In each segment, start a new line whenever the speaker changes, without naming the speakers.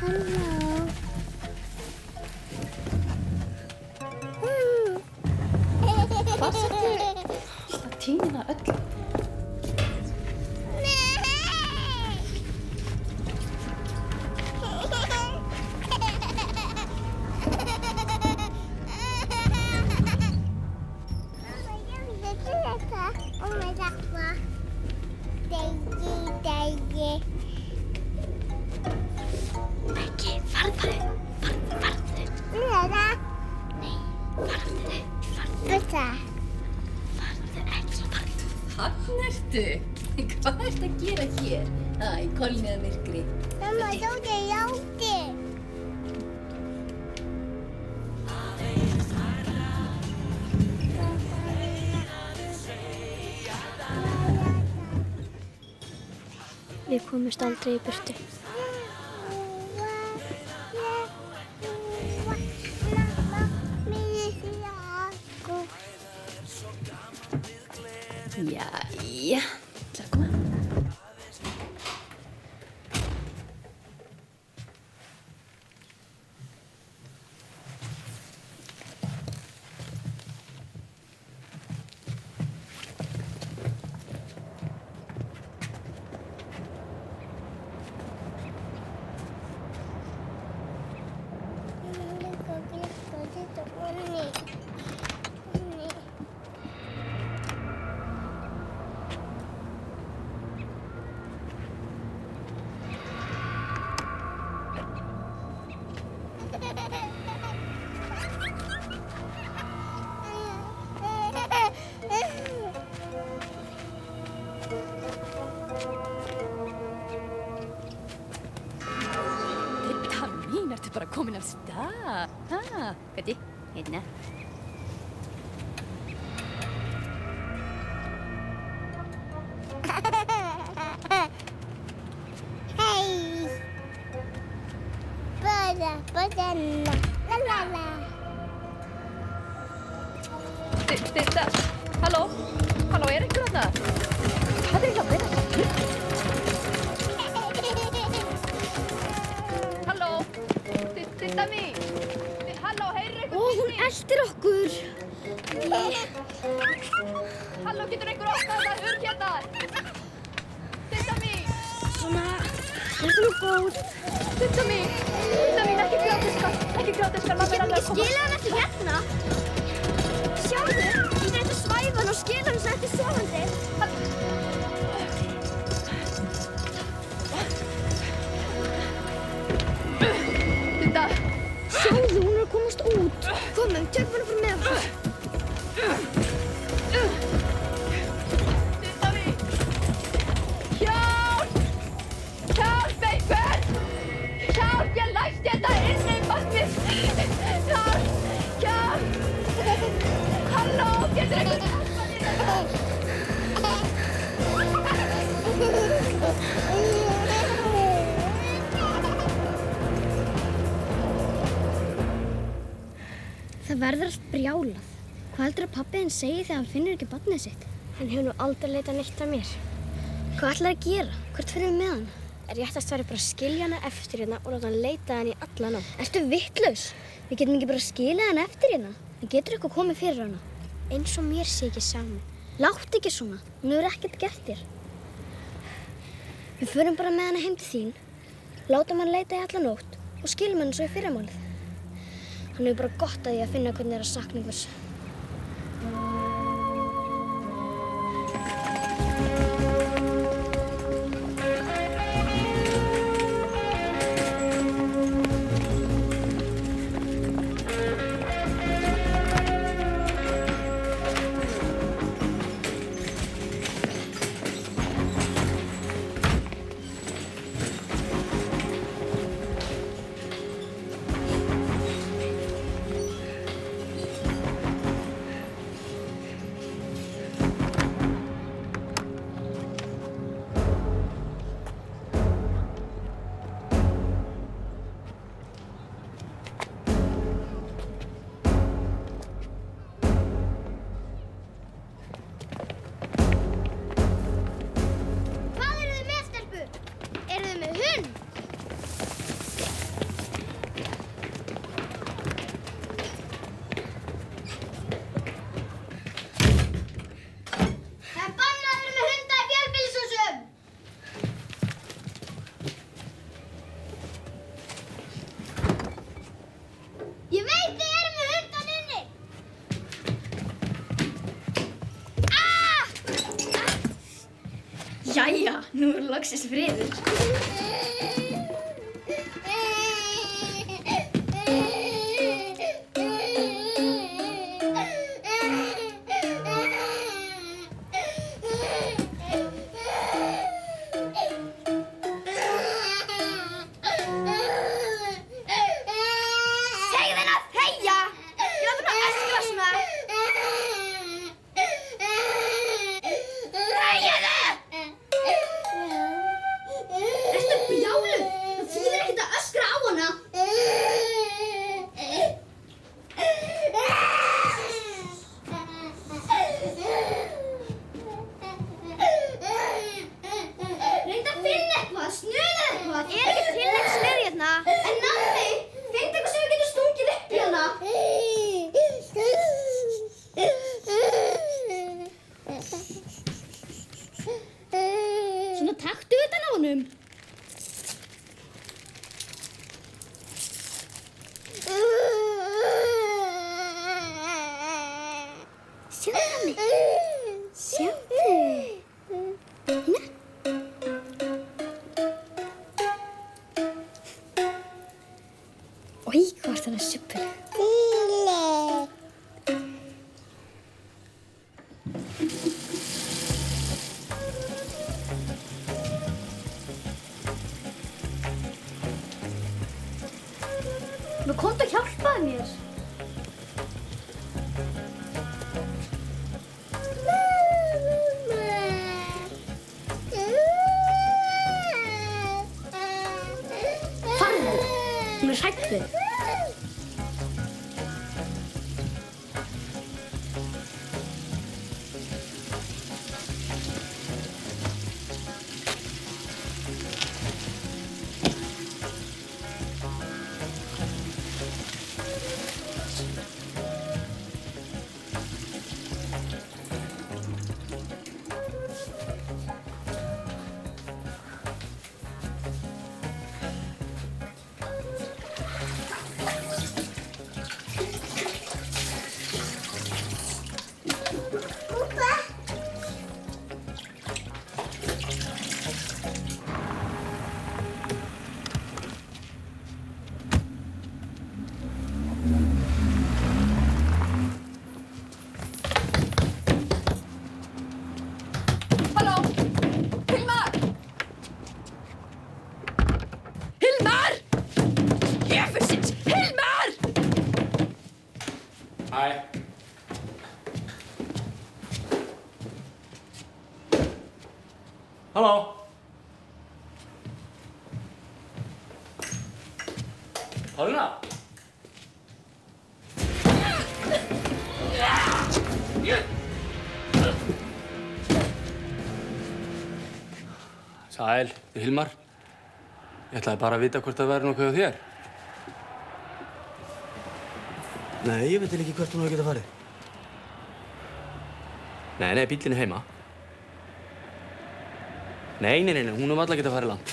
Halló.
Hvað settu það tínina öll? Ekki, farðu. Nei, farðu. Þarna ertu. Hvað ertu að gera hér? Í kolniða myrkri.
Mamma, Dóri játti.
Við komumst aldrei í burtu.
Jæja, ætla að koma. Mín, ertu bara komin af stað? Gæti, hérna.
Hei. Banana. La.
Þetta, halló, er einhver þarna? Hvað er eiginlega að vera þetta? Halló, Didda mín. Halló, heyrir einhver
Ó, hún eltir okkur.
Halló, getur einhver opnað þetta hurð hérna? Didda mín.
Svona, ertu nú góð?
Didda mín, ekki grátiska, mamma er alveg að koma.
Skilja hann eftir hérna? Sjáðu, ég reyndi að svæfa hann og skilja hann sem eftir sofandi.
Didda.
Sjáðu, hún er að komast út. Komum, tökum hann fyrir með okkur.
Didda mín. Hjálp, einhver. Hjálp, ég læsti þetta inni í vatnið. Hjálp. Halló, getur einhver hjálpað mér?
Það verður allt brjálað. Hvað heldur að pabbi þinn segi þegar hann finnur ekki barnið sitt? Hann hefur nú aldrei leitað neitt af mér. Hvað ætlar að gera? Hvert fyrir við með hann? Réttast væri bara að skilja hana eftir hérna og láta hann leita hann í alla nótt. Ertu vitlaus? Við getum ekki bara að skilja hann eftir hérna. Það getur eitthvað komið fyrir hana. Eins og mér sé ekki saman. Láttu ekki svona. Hún hefur ekkert gert þér. Við förum bara með hana heim til þín. Látum hann leita í alla nótt og skiljum hann svo í fyrramálið. Hann hefur bara gott að því að finna hvernig að sakna einhvers. Jæja, nú er loksins friður. Svona taktu utan á honum. Sjáðu mig. Sjáðu. Hérna. Oj, hvað er það super. Nú komdu að hjálpaði mér. Farðu, hún er hrædd við.
Halló? Pálína? Sæl, ég Hilmar. Ég ætlaði bara að vita hvort það væri nokkuð á þér.
Nei, ég veit ekki hvert hún hefur getað farið.
Nei, bíllinn er heima. Nei, hún hefur alltaf getað farið langt.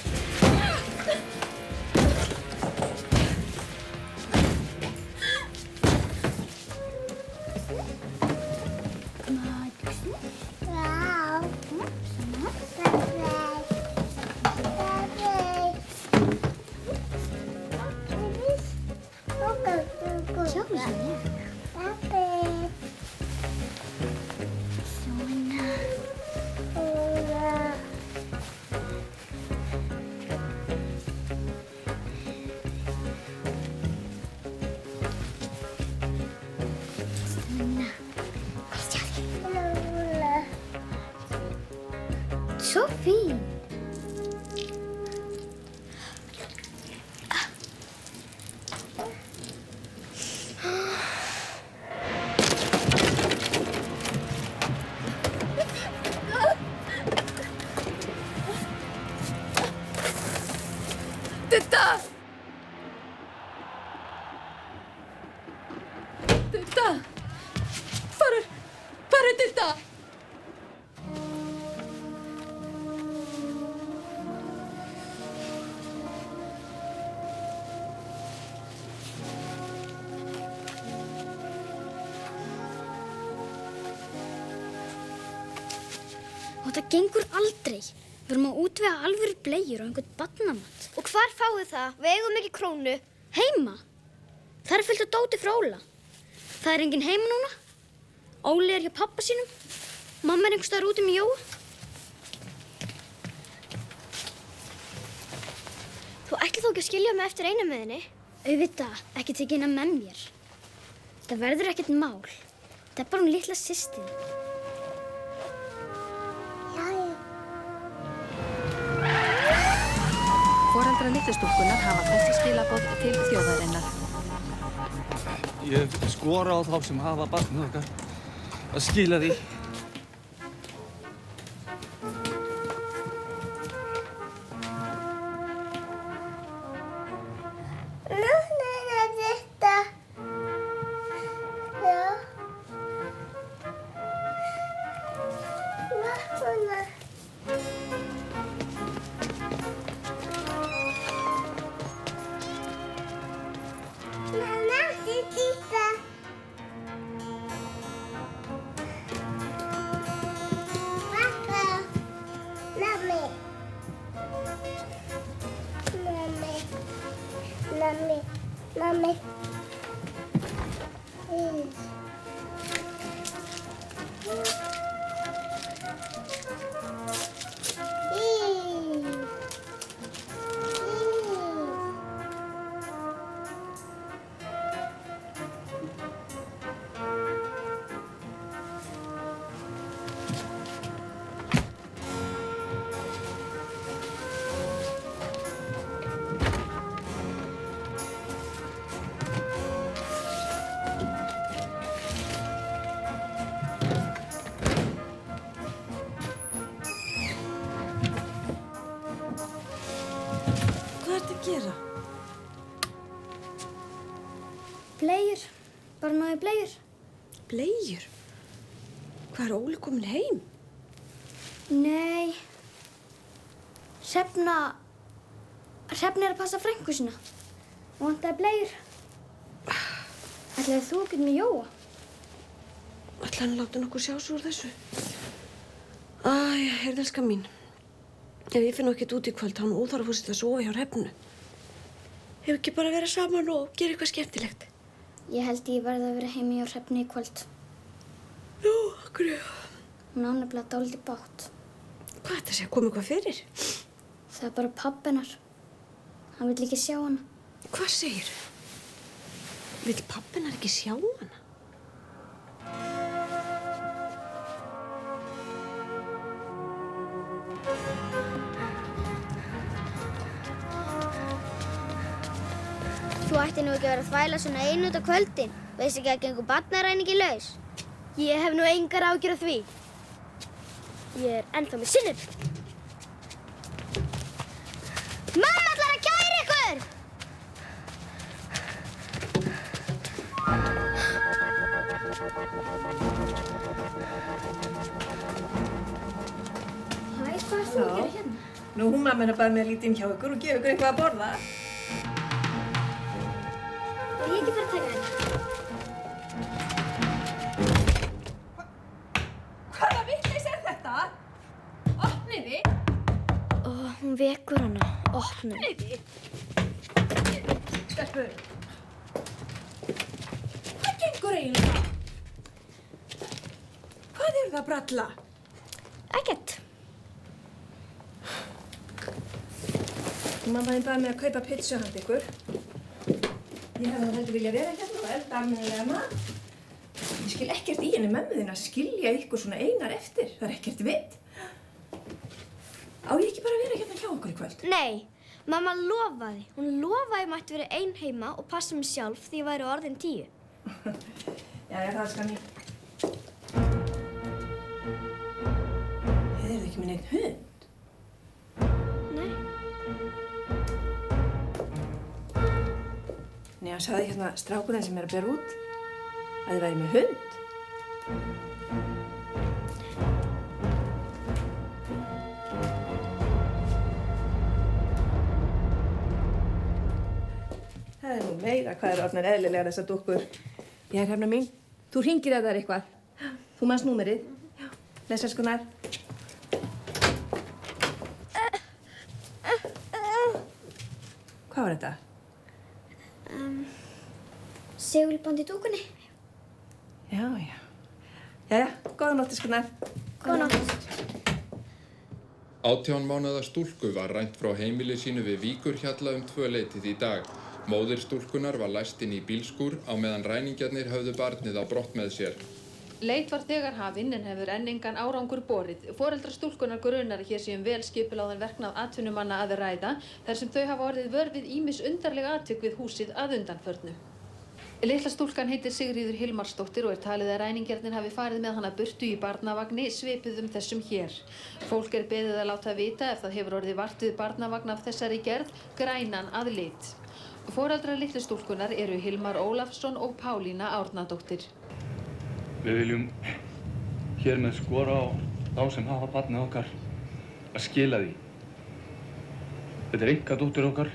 Svo fín.
Didda! Didda! Hvar er Didda?
Og þetta gengur aldrei. Við erum að útvega alvöru bleiur og einhvern barnamat. Og hvar fáið þið það? Við eigum ekki krónu. Heima? Það er fullt af dóti frá Óla. Það er enginn heima núna. Óli er hjá pappa sínum. Mamma er einhvers staðar úti með Jóa. Þú ætlir þó ekki að skilja mig eftir eina með henni? Auðvitað, ekki tekið hennar með mér. Það verður ekkert mál. Það er bara hún litla systir.
Foreldrar litlu stúlkunnar hafa þessi skilaboð til þjóðarinnar.
Ég skora á þá sem hafa barnið okkar að skila því.
Bleiur. Bara náði bleiur.
Bleiur? Hvað er Óli komin heim?
Nei. Hrefna er að passa frænku sína. Og vantaði bleiur. Ætlaði þú ekki með Jóa?
Ætlaði hann að láta nokkur sjá svo úr þessu? Æ, heyrðu elskan mín. Ef ég finn ekkert út í kvöld, þá óþarf að fórst að sofa hjá Hrefnu. Hefur ekki bara verið saman og gera eitthvað skemmtilegt?
Ég held ég verði að vera heima hjá Hrefnu í kvöld.
Jú, okkur.
Hún á nefnilega dálítið bágt.
Hvað þetta sé, kom eitthvað fyrir?
Það er bara pabbi hennar. Hann vill ekki sjá hana.
Hvað segir? Vill pabbi hennar ekki sjá hana?
Þú ætti nú ekki að vera að þvæla svona einu út á kvöldin. Veist ekki að gengur barnaræningi laus?
Ég hef nú engar áhyggjur af því. Ég er ennþá með sinnur.
Mamma ætlar að kæra ykkur!
Hæ, hvað er þú að gera hérna?
Nú, mamma er bara með að líta inn hjá ykkur og gefa ykkur eitthvað að borða.
Er ég ekki bara að taka hérna?
Hvaða vitleysa er þetta? Opniði!
Hún vekur hana. Opnum.
Opniði! Stelpur. Hvað gengur eiginlega?
Hvað er það að bralla?
Ekkert.
Mamma þín baði mig að kaupa pizzu handa ykkur. Ég hefði heldur vilja vera hérna og elda almennilega mat. Ég skil ekkert í henni mömmu þín að skilja ykkur svona einar eftir. Það er ekkert vit. Á ég ekki bara að vera hérna hjá okkur í kvöld?
Nei, mamma lofaði. Hún lofaði að ég mætti vera ein heima og passa mig sjálf því ég væri orðin 10.
Jæja, það skal mér. Þið eruð ekki með neitt hund?
Nei.
Nei, hann sagði hérna strákurinn sem er að bera út að þið væri með hund. Það er nú meira hvað er orðnar eðlilega þessar dúkkur. Já, Hrefna mín, þú hringir ef það er eitthvað. Þú manst númerið. Já. Bless, elskunar. Hvað var þetta?
Segulband í dúkunni.
Já. Jæja, góða nótt, skurnar.
Góða nótt.
18 mánaða stúlku var rænt frá heimili sínu við Víkurhjalla 2-leytið í dag. Móðir stúlkunar var læst inn í bílskúr á meðan ræningjarnir höfðu barnið á brott með sér.
Leit var þegar hafin en hefur enn engan árangur borið. Foreldrar stúlkunar grunar að hér sé vel skipuláðan verknað atvinnumanna að ræða þar sem þau hafa orðið vör við ýmis undarleg atvik við húsið að undanförnu. Litla stúlkan heitir Sigríður Hilmarsdóttir og talið að ræningjarnir hafi farið með hana burtu í barnavagni svipuðum þessum hér. Fólk beðið að láta vita ef það hefur orðið vart við barnavagn af þessari gerð, grænan að lit. Foreldrar litlu stúlkunar eru Hilmar Ólafsson og Pálína Árnadóttir.
Við viljum hér með skora á þá sem hafa barnið okkar að skila því. Þetta einkadóttir okkar.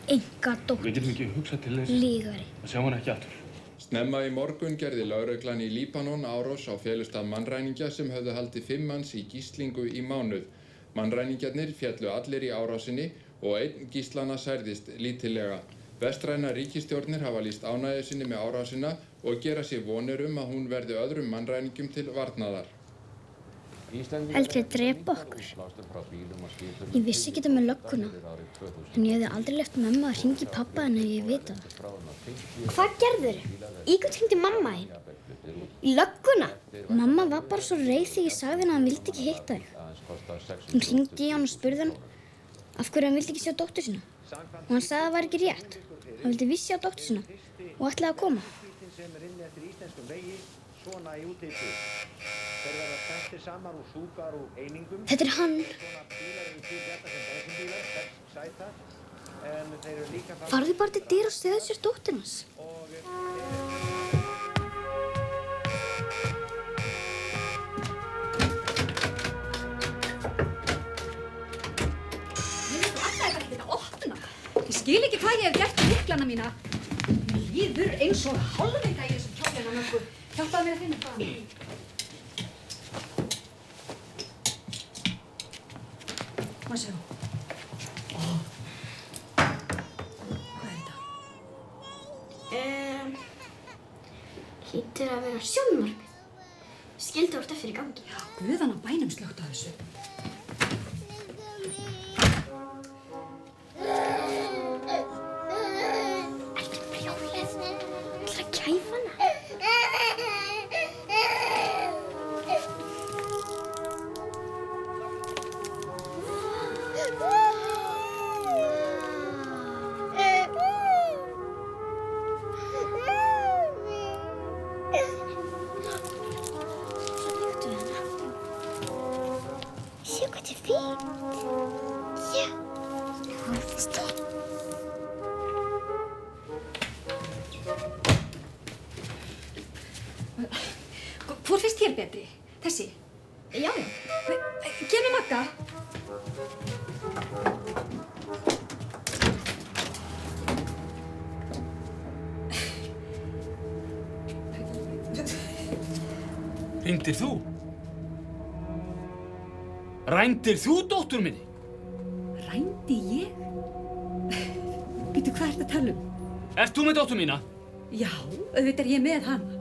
Einkadóttir.
Við getum ekki hugsað til þess
Lýgari.
að sjá hana ekki aftur.
Snemma í morgun gerði lögreglan í Líbanon árás á felustað mannræningja sem höfðu haldið 5 manns í gíslingu í mánuð. Mannræningjarnir féllu allir í árásinni og einn gíslana særðist lítillega. Vestrænar ríkisstjórnir hafa lýst ánægju sinni með árásina og gera sér vonir að hún verði öðrum mannræningjum til varnaðar.
Aldrei drepa okkur. Ég vissi ekki þetta með lögguna, en ég hefði aldrei leyft mömmu að hringja í pabba en ég vita það. Hvað gerðirðu? Í hvern hringdi mamma þín? Í lögguna? Mamma var bara svo reið þegar ég sagði henni að hann vildi ekki hitta þig. Hún hringdi í hann og spurði hann af hverju hann vildi ekki sjá dóttur sína. Og hann sagði að það var ekki rétt. Hann vildi vissi á dóttur sína og ætlaði að koma. Þetta er hann. Farðu bara til dyra og segðu sér dóttur hans.
Ég skil ekki hvað ég hef gert með lyklana mína. Mér líður eins og hálfveika í þessum kjólina mörgu. Hjálpaðu mér að finna það. Má sjá. Hvað er þetta?
Hlýtur að vera sjónvarpið. Skildu hvort eftir í gangi.
Já, guðan á bænum slökkt á þessu. Hvor finnst þér betri? Þessi? Já. Gef mér Magga.
Hringdir þú? Rændir þú dóttur minni?
Rændi ég? Býtu, hvað ertu að tala um?
Ert þú með dóttur mína?
Já, auðvitað er ég með hana.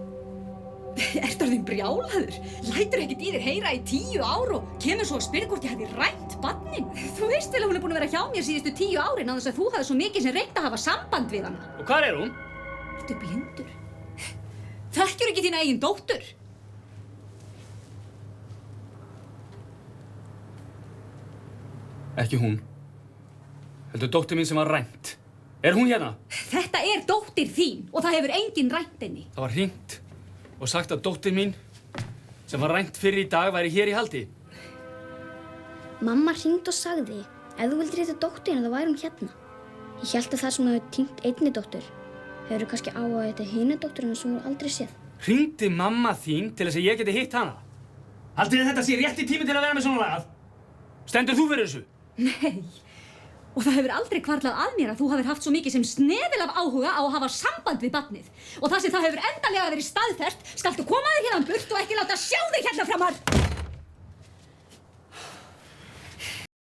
Ertu orðinn brjálaður? Lætur ekkert í þér heyra í 10 ár og kemur svo að spyrja hvort ég hefði rænt barnið. Þú veist vel að hún er búin að vera hjá mér síðustu 10 árin á þess að þú hafði svo mikið sem reynt að hafa samband við hana.
Og hvar er hún?
Ertu blindur? Þekkjur ekki þína eigin dóttur?
Ekki hún. Heldur dóttir mín sem var rænt. Er hún hérna?
Þetta er dóttir þín og það hefur enginn rænt henni.
Það var hringt og sagt að dóttir mín sem var rænt fyrir í dag væri hér í haldi.
Mamma hringdi og sagði ef þú vildir hitta dótturina þá væri hún hérna. Ég hélt að það sem hefur týnt einni dóttur hefur kannski á að hitta hina dótturina sem hún aldrei séð.
Hringdi mamma þín til þess að ég geti hitt hana? Haldið þið þetta sé rétti tími til að vera með svona lagað? Stendur þú fyrir þessu?
Nei. Og það hefur aldrei hvarflað að mér að þú hafir haft svo mikið sem snefil af áhuga á að hafa samband við barnið. Og það sem það hefur endanlega verið staðfest, skaltu koma þér hérna burt og ekki láta sjá þig hérna framar.